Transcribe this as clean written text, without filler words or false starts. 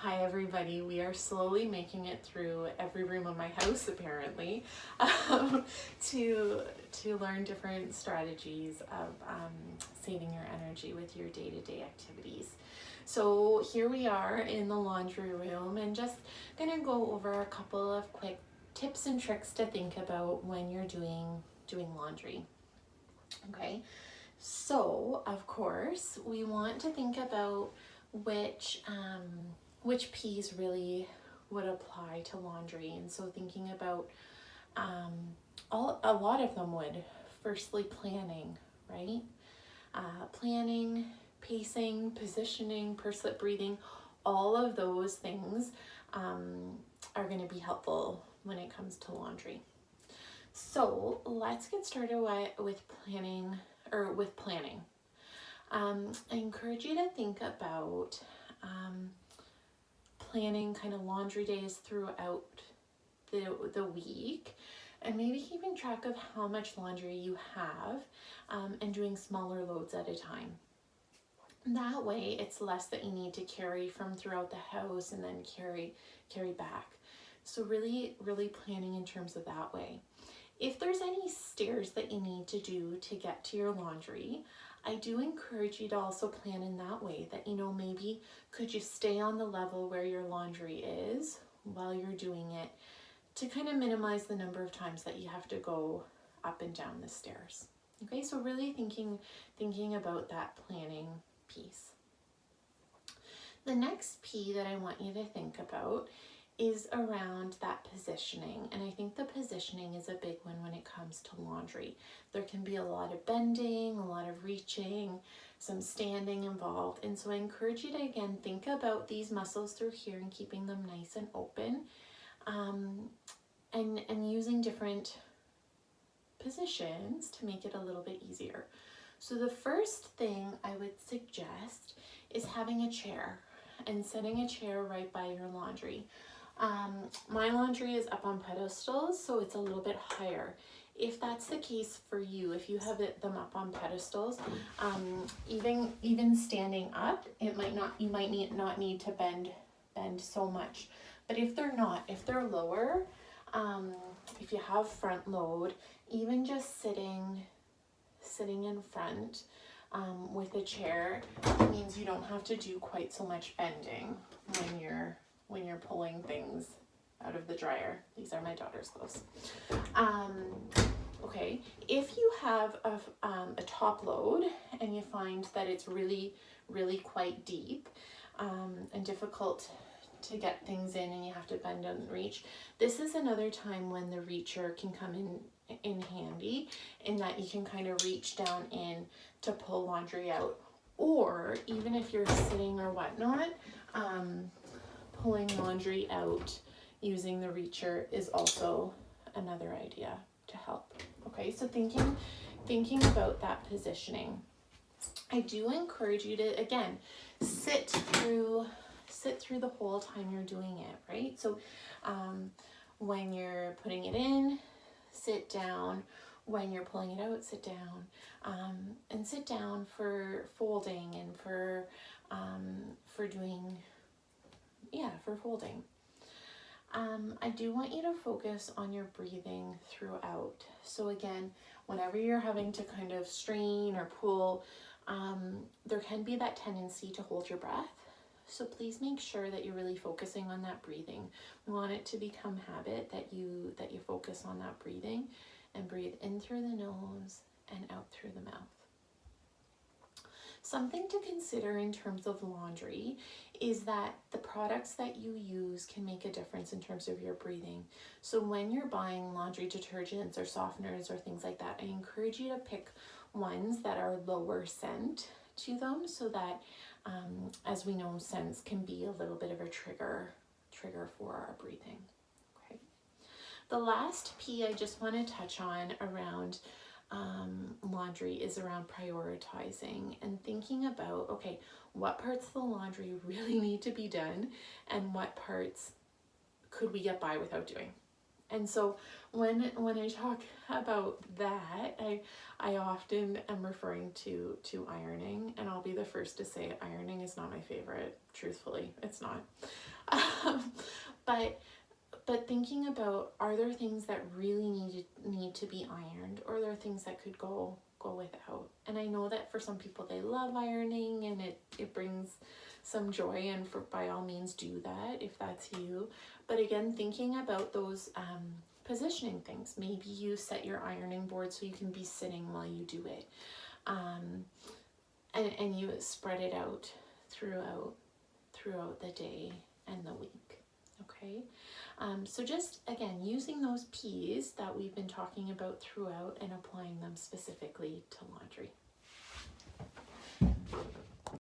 Hi everybody, we are slowly making it through every room of my house apparently to learn different strategies of saving your energy with your day-to-day activities. So here we are in the laundry room and just gonna go over a couple of quick tips and tricks to think about when you're doing laundry. Okay, so of course we want to think about which P's really would apply to laundry, and so thinking about a lot of them would. Firstly, planning, right? Planning, pacing, positioning, purse-lip breathing, all of those things are going to be helpful when it comes to laundry. So let's get started with planning. I encourage you to think about planning kind of laundry days throughout the week, and maybe keeping track of how much laundry you have and doing smaller loads at a time. That way it's less that you need to carry from throughout the house and then carry back. So really planning in terms of that way. If there's any stairs that you need to do to get to your laundry, I do encourage you to also plan in that way that, maybe could you stay on the level where your laundry is while you're doing it to kind of minimize the number of times that you have to go up and down the stairs. Okay, so really thinking about that planning piece. The next P that I want you to think about is around that positioning, and I think the positioning is a big one when it comes to laundry. There can be a lot of bending, a lot of reaching, some standing involved, and so I encourage you to again think about these muscles through here and keeping them nice and open, and using different positions to make it a little bit easier. So the first thing I would suggest is having a chair and setting a chair right by your laundry. My laundry is up on pedestals, so it's a little bit higher. If that's the case for you, if you have them up on pedestals, even standing up, you might not need to bend so much. But if they're not, if they're lower, if you have front load, even just sitting in front with a chair means you don't have to do quite so much bending when you're pulling things out of the dryer. These are my daughter's clothes. Okay, if you have a top load and you find that it's really quite deep and difficult to get things in and you have to bend and reach, this is another time when the reacher can come in handy, in that you can kind of reach down in to pull laundry out, or even if you're sitting or whatnot, pulling laundry out using the reacher is also another idea to help. Okay, so thinking about that positioning. I do encourage you to, again, sit through the whole time you're doing it, right? So when you're putting it in, sit down. When you're pulling it out, sit down. And sit down for folding and for folding. I do want you to focus on your breathing throughout. So again, whenever you're having to kind of strain or pull, there can be that tendency to hold your breath. So please make sure that you're really focusing on that breathing. We want it to become habit that you focus on that breathing, and breathe in through the nose and out through the mouth. Something to consider in terms of laundry is that the products that you use can make a difference in terms of your breathing. So when you're buying laundry detergents or softeners or things like that, I encourage you to pick ones that are lower scent to them, so that as we know, scents can be a little bit of a trigger for our breathing. Okay. The last P I just want to touch on around laundry is around prioritizing and thinking about, okay, what parts of the laundry really need to be done and what parts could we get by without doing. And so when I talk about that, I often am referring to ironing, and I'll be the first to say ironing is not my favorite. Truthfully, it's not. But thinking about, are there things that really need to be ironed, or are there things that could go without? And I know that for some people they love ironing and it brings some joy, and by all means do that if that's you. But again, thinking about those positioning things. Maybe you set your ironing board so you can be sitting while you do it. And you spread it out throughout the day and the week. Okay, so just again using those P's that we've been talking about throughout and applying them specifically to laundry.